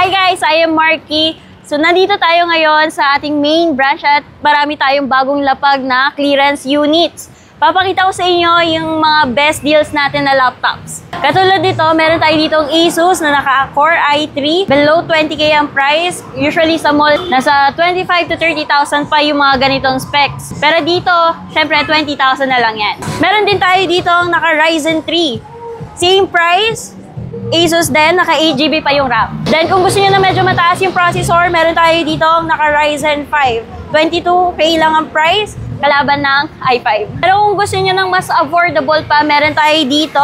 Hi guys, I am Marky. So nandito tayo ngayon sa ating main branch at marami tayong bagong lapag na clearance units. Papakita ko sa inyo yung mga best deals natin na laptops. Katulad dito, meron tayo ditong Asus na naka-Core i3. Below 20K ang price. Usually sa mall, nasa 25 to 30,000 pa yung mga ganitong specs. Pero dito, syempre 20,000 na lang yan. Meron din tayo ditong naka-Ryzen 3. Same price. Asus din, naka-8GB pa yung RAM. Then kung gusto nyo na medyo mataas yung processor, meron tayo dito naka-Ryzen 5. 22K lang ang price, kalaban ng i5. Pero kung gusto nyo ng mas affordable pa, meron tayo dito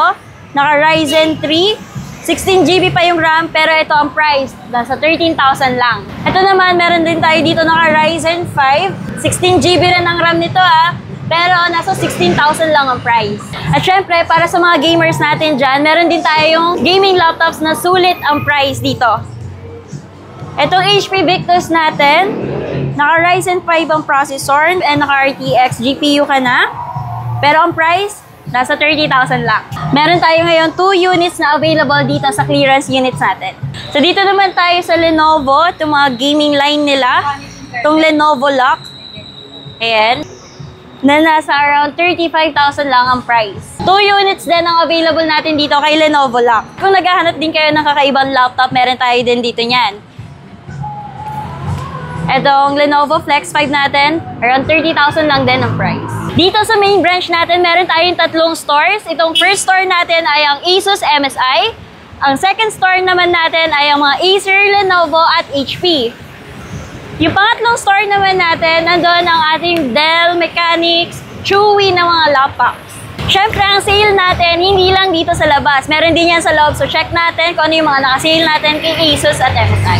naka-Ryzen 3. 16GB pa yung RAM, pero ito ang price, nasa 13,000 lang. Ito naman, meron din tayo dito naka-Ryzen 5. 16GB rin ang RAM nito pero nasa 16,000 lang ang price. At syempre, para sa mga gamers natin dyan, meron din tayong gaming laptops na sulit ang price dito. Itong HP Victus natin, naka-Ryzen 5 ang processor and naka-RTX GPU ka na. Pero ang price, nasa 30,000 lang. Meron tayo ngayon 2 units na available dito sa clearance units natin. So dito naman tayo sa Lenovo, itong mga gaming line nila. Itong Lenovo Lock. Ayan. Na nasa around 35,000 lang ang price. 2 units din ang available natin dito kay Lenovo Lock. Kung naghahanap din kayo ng kakaibang laptop, meron tayo din dito niyan. Itong Lenovo Flex 5 natin, around 30,000 lang din ang price. Dito sa main branch natin, meron tayong 3 stores. Itong first store natin ay ang Asus MSI. Ang second store naman natin ay ang mga Acer, Lenovo at HP. Yung pangatlong store naman natin, nandun ang ating Dell, Mechanics, Chewy na mga laptops. Siyempre, ang sale natin, hindi lang dito sa labas. Meron din yan sa loob. So, check natin kung ano yung mga nakasale natin kay Asus at MSI.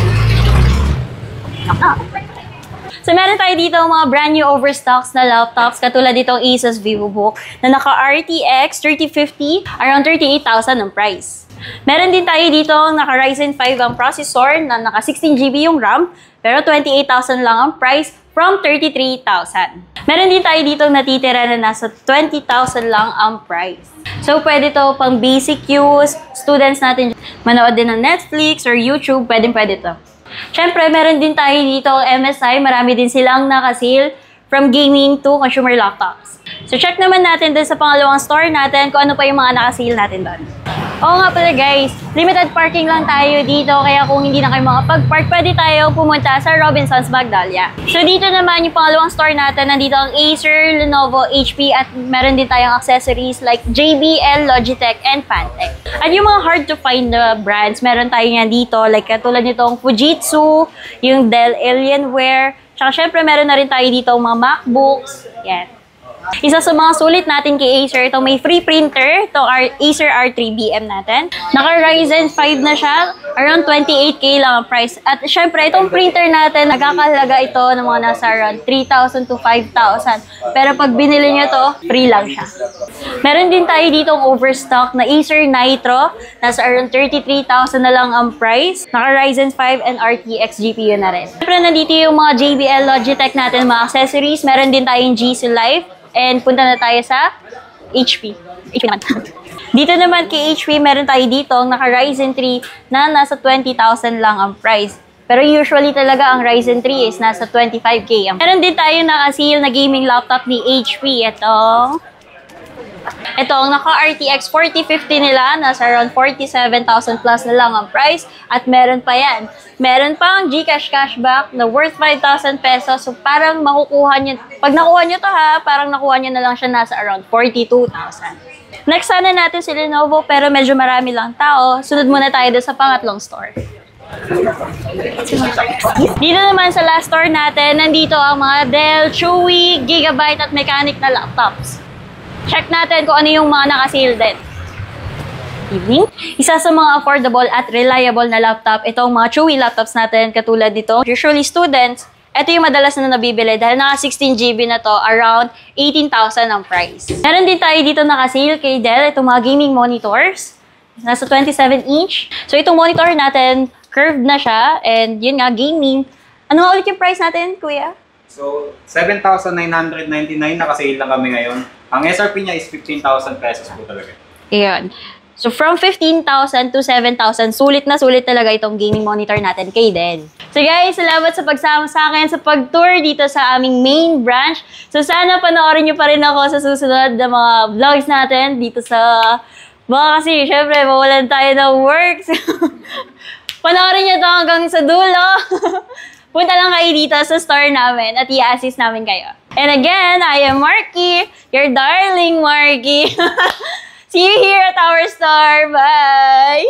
So, meron tayo dito mga brand new overstocks na laptops, katulad ditong Asus VivoBook na naka-RTX 3050, around 38,000 ang price. Meron din tayo dito naka-Ryzen 5 ang processor na naka-16GB yung RAM, pero 28,000 lang ang price from 33,000. Meron din tayo dito natitira na nasa 20,000 lang ang price. So, pwede to pang basic use, students natin manood din ng Netflix or YouTube, pwede to. Siyempre, meron din tayo dito MSI, marami din silang nakasale from gaming to consumer laptops. So, check naman natin din sa pangalawang store natin kung ano pa yung mga nakasale natin doon. Oo nga pala guys, limited parking lang tayo dito, kaya kung hindi na kayo makapag-park, pwede tayo pumunta sa Robinsons Magdalena. So dito naman yung pangalawang store natin, nandito ang Acer, Lenovo, HP, at meron din tayong accessories like JBL, Logitech, and Fantech. At yung mga hard to find na brands, meron tayo nga dito, like katulad nitong Fujitsu, yung Dell Alienware, tsaka syempre meron na rin tayo dito mga MacBooks, yan. Isa sa mga sulit natin kay Acer, itong may free printer, itong Acer R3BM natin. Naka-Ryzen 5 na siya, around 28K lang ang price. At syempre, itong printer natin, nagkakahalaga ito ng mga nasa around 3,000 to 5,000. Pero pag binili nyo to, free lang siya. Meron din tayo ditong overstock na Acer Nitro, nasa around 33,000 na lang ang price. Naka-Ryzen 5 and RTX GPU na rin. Syempre, nandito yung mga JBL Logitech natin, mga accessories. Meron din tayong GC Life. And punta na tayo sa HP. HP naman. Dito naman kay HP, meron tayo dito naka-Ryzen 3 na nasa 20,000 lang ang price. Pero usually talaga ang Ryzen 3 is nasa 25K. Meron din tayo naka-sale na gaming laptop ni HP. Ito ang naka-RTX 4050 nila, nasa around 47,000 plus na lang ang price. At meron pa yan. Meron pang GCash cashback na worth 5,000 pesos. So parang makukuha nyo, pag nakuha nyo to parang nakuha nyo na lang siya nasa around 42,000. Next sana natin si Lenovo, pero medyo marami lang tao. Sunod muna tayo doon sa pangatlong store. Dito naman sa last store natin, nandito ang mga Dell, Chewy, Gigabyte at Mechanic na laptops. Check natin kung ano yung mga nakasale din. Evening. Isa sa mga affordable at reliable na laptop, itong mga Chewy laptops natin, katulad dito. Usually students, ito yung madalas na nabibili dahil naka 16GB na to, around 18,000 ang price. Meron din tayo dito nakasale kay Dell, itong mga gaming monitors. Nasa 27-inch. So itong monitor natin, curved na siya, and yun nga, gaming. Ano nga ulit yung price natin, kuya? So, 7,999 nakasale lang kami ngayon. Ang SRP niya is 15,000 pesos po talaga. Ayan. So, from 15,000 to 7,000, sulit na sulit talaga itong gaming monitor natin kay Den. So guys, salamat sa pagsama sa akin sa pag-tour dito sa aming main branch. So sana panoorin nyo pa rin ako sa susunod na mga vlogs natin dito sa... Baka kasi, syempre, mawalan tayo ng work. Panoorin nyo to hanggang sa dulo. Punta lang kayo dito sa store namin at i-assist namin kayo. And again, I am Marky, your darling Marky. See you here at our store. Bye!